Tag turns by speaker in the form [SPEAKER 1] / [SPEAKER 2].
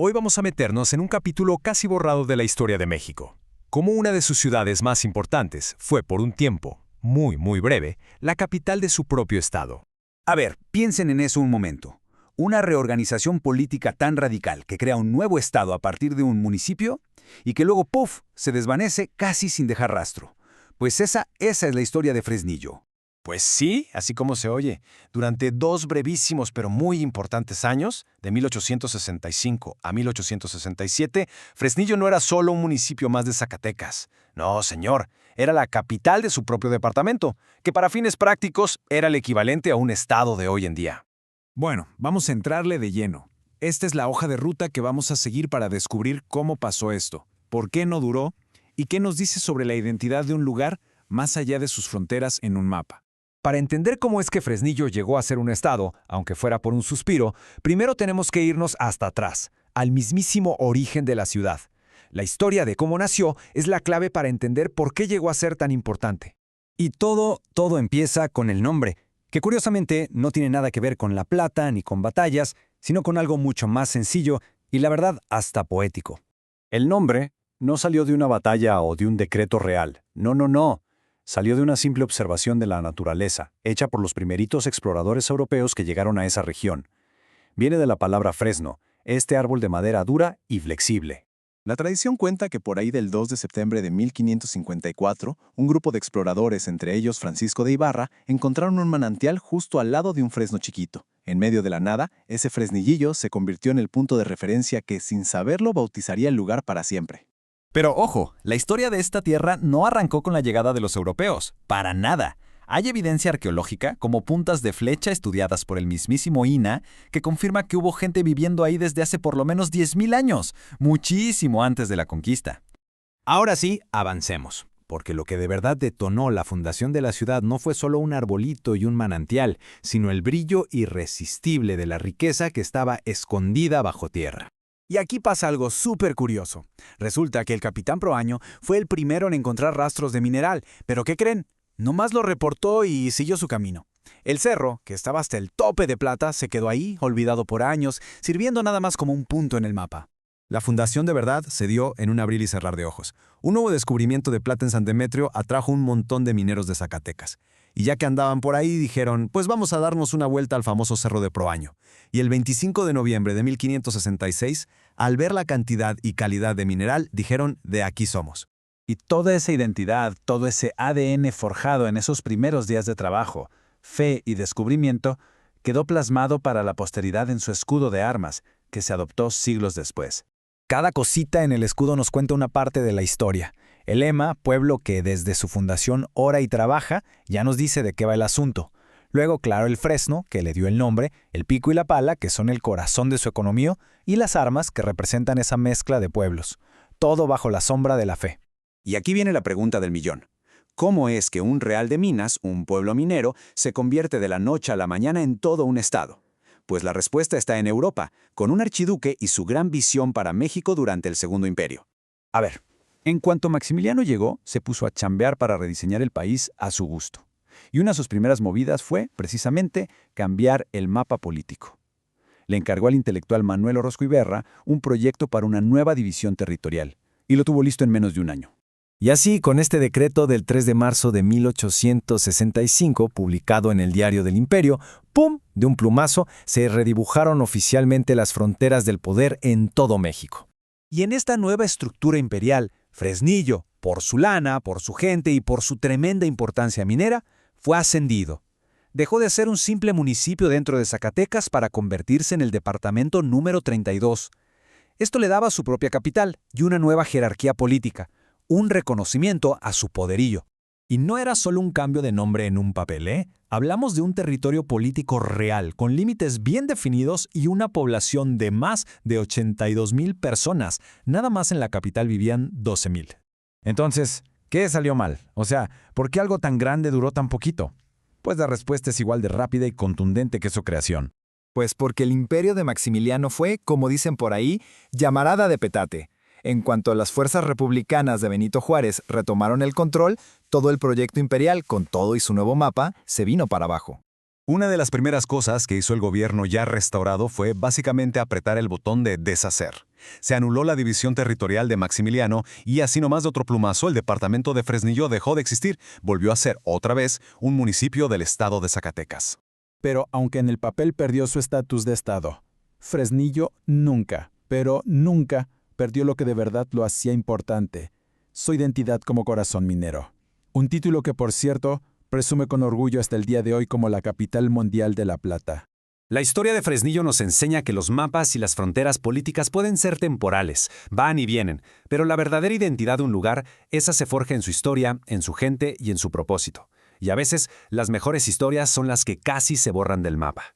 [SPEAKER 1] Hoy vamos a meternos en un capítulo casi borrado de la historia de México. Como una de sus ciudades más importantes fue por un tiempo, muy breve, la capital de su propio estado.
[SPEAKER 2] A ver, piensen en eso un momento. Una reorganización política tan radical que crea un nuevo estado a partir de un municipio y que luego, ¡puf!, se desvanece casi sin dejar rastro. Pues esa es la historia de Fresnillo.
[SPEAKER 3] Pues sí, así como se oye. Durante 2 brevísimos pero muy importantes años, de 1865 a 1867, Fresnillo no era solo un municipio más de Zacatecas. No, señor, era la capital de su propio departamento, que para fines prácticos era el equivalente a un estado de hoy en día.
[SPEAKER 4] Bueno, vamos a entrarle de lleno. Esta es la hoja de ruta que vamos a seguir para descubrir cómo pasó esto, por qué no duró y qué nos dice sobre la identidad de un lugar más allá de sus fronteras en un mapa.
[SPEAKER 1] Para entender cómo es que Fresnillo llegó a ser un estado, aunque fuera por un suspiro, primero tenemos que irnos hasta atrás, al mismísimo origen de la ciudad. La historia de cómo nació es la clave para entender por qué llegó a ser tan importante.
[SPEAKER 5] Y todo empieza con el nombre, que curiosamente no tiene nada que ver con la plata ni con batallas, sino con algo mucho más sencillo y la verdad hasta poético.
[SPEAKER 6] El nombre no salió de una batalla o de un decreto real. No. Salió de una simple observación de la naturaleza, hecha por los primeritos exploradores europeos que llegaron a esa región. Viene de la palabra fresno, este árbol de madera dura y flexible.
[SPEAKER 7] La tradición cuenta que por ahí del 2 de septiembre de 1554, un grupo de exploradores, entre ellos Francisco de Ibarra, encontraron un manantial justo al lado de un fresno chiquito. En medio de la nada, ese fresnillillo se convirtió en el punto de referencia que, sin saberlo, bautizaría el lugar para siempre.
[SPEAKER 8] Pero ojo, la historia de esta tierra no arrancó con la llegada de los europeos, para nada. Hay evidencia arqueológica, como puntas de flecha estudiadas por el mismísimo INAH, que confirma que hubo gente viviendo ahí desde hace por lo menos 10.000 años, muchísimo antes de la conquista.
[SPEAKER 9] Ahora sí, avancemos, porque lo que de verdad detonó la fundación de la ciudad no fue solo un arbolito y un manantial, sino el brillo irresistible de la riqueza que estaba escondida bajo tierra.
[SPEAKER 2] Y aquí pasa algo súper curioso. Resulta que el capitán Proaño fue el primero en encontrar rastros de mineral, pero ¿qué creen? Nomás lo reportó y siguió su camino. El cerro, que estaba hasta el tope de plata, se quedó ahí, olvidado por años, sirviendo nada más como un punto en el mapa.
[SPEAKER 1] La fundación de verdad se dio en un abrir y cerrar de ojos. Un nuevo descubrimiento de plata en San Demetrio atrajo un montón de mineros de Zacatecas. Y ya que andaban por ahí, dijeron, pues vamos a darnos una vuelta al famoso Cerro de Proaño. Y el 25 de noviembre de 1566, al ver la cantidad y calidad de mineral, dijeron, de aquí somos.
[SPEAKER 10] Y toda esa identidad, todo ese ADN forjado en esos primeros días de trabajo, fe y descubrimiento, quedó plasmado para la posteridad en su escudo de armas, que se adoptó siglos después.
[SPEAKER 5] Cada cosita en el escudo nos cuenta una parte de la historia. El lema, pueblo que desde su fundación ora y trabaja, ya nos dice de qué va el asunto. Luego, claro, el fresno, que le dio el nombre, el pico y la pala, que son el corazón de su economía, y las armas, que representan esa mezcla de pueblos. Todo bajo la sombra de la fe.
[SPEAKER 2] Y aquí viene la pregunta del millón. ¿Cómo es que un real de Minas, un pueblo minero, se convierte de la noche a la mañana en todo un estado? Pues la respuesta está en Europa, con un archiduque y su gran visión para México durante el Segundo Imperio.
[SPEAKER 10] A ver, en cuanto Maximiliano llegó, se puso a chambear para rediseñar el país a su gusto. Y una de sus primeras movidas fue, precisamente, cambiar el mapa político. Le encargó al intelectual Manuel Orozco Iberra un proyecto para una nueva división territorial, y lo tuvo listo en menos de un año.
[SPEAKER 5] Y así, con este decreto del 3 de marzo de 1865, publicado en el Diario del Imperio, ¡pum!, de un plumazo, se redibujaron oficialmente las fronteras del poder en todo México.
[SPEAKER 2] Y en esta nueva estructura imperial, Fresnillo, por su lana, por su gente y por su tremenda importancia minera, fue ascendido. Dejó de ser un simple municipio dentro de Zacatecas para convertirse en el departamento número 32. Esto le daba su propia capital y una nueva jerarquía política, un reconocimiento a su poderío.
[SPEAKER 1] Y no era solo un cambio de nombre en un papel, ¿eh? Hablamos de un territorio político real, con límites bien definidos y una población de más de 82,000 personas. Nada más en la capital vivían 12,000.
[SPEAKER 4] Entonces, ¿qué salió mal? O sea, ¿por qué algo tan grande duró tan poquito? Pues la respuesta es igual de rápida y contundente que su creación.
[SPEAKER 11] Pues porque el imperio de Maximiliano fue, como dicen por ahí, llamarada de petate. En cuanto las fuerzas republicanas de Benito Juárez retomaron el control, todo el proyecto imperial, con todo y su nuevo mapa, se vino para abajo.
[SPEAKER 1] Una de las primeras cosas que hizo el gobierno ya restaurado fue básicamente apretar el botón de deshacer. Se anuló la división territorial de Maximiliano y así nomás de otro plumazo el departamento de Fresnillo dejó de existir, volvió a ser otra vez un municipio del estado de Zacatecas.
[SPEAKER 12] Pero aunque en el papel perdió su estatus de estado, Fresnillo nunca, pero nunca perdió lo que de verdad lo hacía importante, su identidad como corazón minero. Un título que, por cierto, presume con orgullo hasta el día de hoy como la capital mundial de la plata.
[SPEAKER 2] La historia de Fresnillo nos enseña que los mapas y las fronteras políticas pueden ser temporales, van y vienen, pero la verdadera identidad de un lugar, esa se forja en su historia, en su gente y en su propósito. Y a veces, las mejores historias son las que casi se borran del mapa.